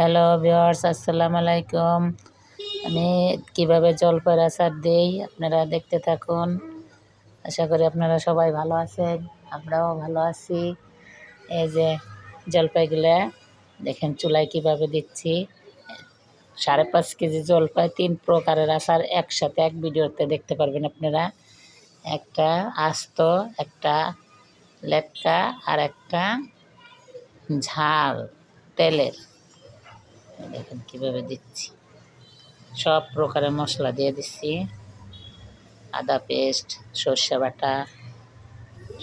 Hello viewers, আসসালামু আলাইকুম। আমি কিভাবে জলপাইয়ের আচার দেই আপনারা দেখতে থাকুন। আশা করি আপনারা সবাই ভালো আছেন, আমরাও ভালো আছি। এই যে জলপাইগুলা দেখেন চুলায় কিভাবে দিচ্ছি। 5.5 কেজি জলপাই 3 প্রকারের আচার একসাথে এক ভিডিওতে দেখতে পারবেন আপনারা। একটা আস্ত, একটা লেটকা আর একটা ঝাল তেলের। দেখেন কিভাবে দিচ্ছি, সব প্রকারের মশলা দিয়ে দিচ্ছি, আদা পেস্ট, সর্ষে বাটা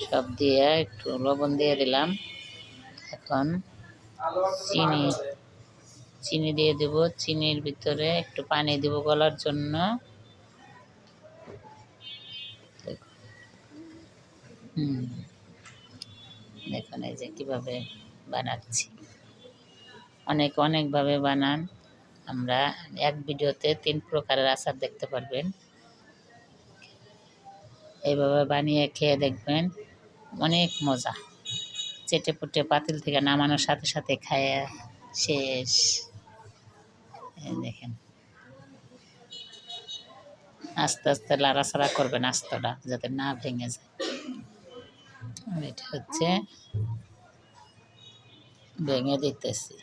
সব দিয়ে একটু লবণ দিয়ে দিলাম। এখন চিনি চিনি দিয়ে দেব, চিনির ভিতরে একটু পানি দেব গলার জন্য। দেখুন এই যে কীভাবে বানাচ্ছি, অনেকভাবে বানান। আমরা এক ভিডিওতে 3 প্রকারের আচার দেখতে পারবেন। এইভাবে বানিয়ে খেয়ে দেখবেন, অনেক মজা। চেটে পুটে পাতিল থেকে নামানোর সাথে সাথে খায় শেষ। দেখেন আস্তে আস্তে লাড়াচাড়া করবেন আস্তটা যাতে না ভেঙে যায়। এটা হচ্ছে ভেঙে দিতেছি।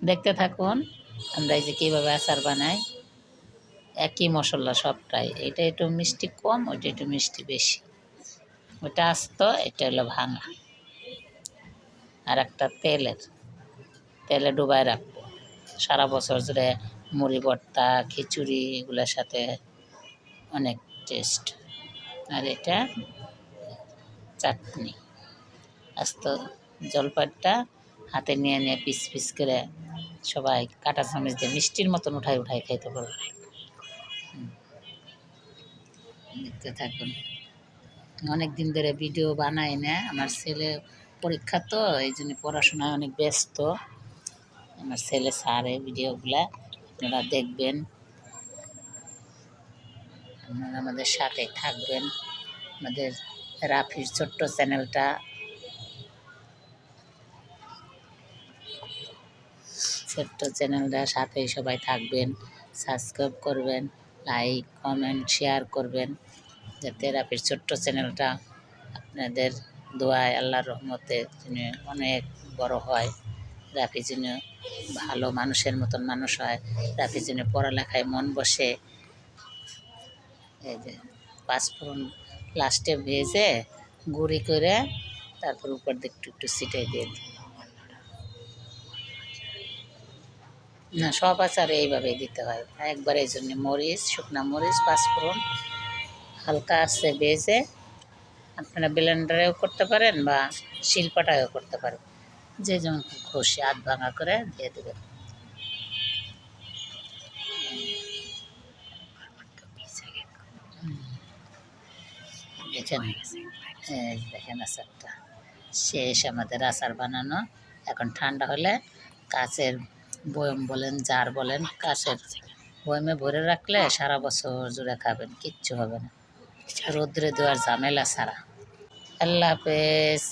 দেখতে থাকুন আমরা এই যে কীভাবে আচার বানাই। একই মশলা সবটাই, এটা একটু মিষ্টি কম, ওইটা একটু মিষ্টি বেশি। ওইটা আস্ত, এটা হলো ভাঙা। আর একটা তেলে ডুবায় রাখবো সারা বছর জুড়ে। মুড়ি ভর্তা, খিচুড়ি এগুলোর সাথে অনেক টেস্ট। আর এটা চাটনি। আস্ত জলপাইটা হাতে নিয়ে নিয়ে পিস পিস করে সবাই কাঁটা চামচ দিয়ে মিষ্টির মতন উঠাই খাইতে পারবে। দেখতে থাকুন। অনেক দিন ধরে ভিডিও বানাই না, আমার ছেলে পরীক্ষা তো এই জন্য পড়াশোনায় অনেক ব্যস্ত। আমার ছেলে সারে ভিডিওগুলা, আপনারা দেখবেন, আপনারা আমাদের সাথে থাকবেন। আমাদের রাফির ছোট্ট চ্যানেলটা সাথেই সবাই থাকবেন, সাবস্ক্রাইব করবেন, লাইক কমেন্ট শেয়ার করবেন, যাতে রাফির ছোট্ট চ্যানেলটা আপনাদের দোয়ায় আল্লাহর রহমতে যেন অনেক বড় হয়। রাফি যেন ভালো মানুষের মতন মানুষ হয়, রাফি যেন পড়ালেখায় মন বসে। এই যে পাঁচফোড়ন লাস্টে ভেজে গুঁড়ি করে তারপর উপর দিয়ে একটু একটু ছিটাই দিয়ে দিই। না, সব আচারে এইভাবেই দিতে হয় একবার। এই জন্য মরিচ, শুকনা মরিচ, পাঁচফোড়ন হালকা আছে ভেজে আপনারা ব্লেন্ডারেও করতে পারেন বা শিলপাটায়ও করতে পারেন, যে যেমন খুশি আধ ভাঙা করে দিয়ে দেবেন। দেখেন আচারটা শেষ, আমাদের আচার বানানো। এখন ঠান্ডা হলে কাচের বয়ম বলেন, জার বলেন, কাচের বয়মে ভরে রাখলে সারা বছর জুড়ে খাবেন, কিচ্ছু হবে না, রোদ্রে দেওয়ার ঝামেলা ছাড়া। আল্লাহ হাফেজ।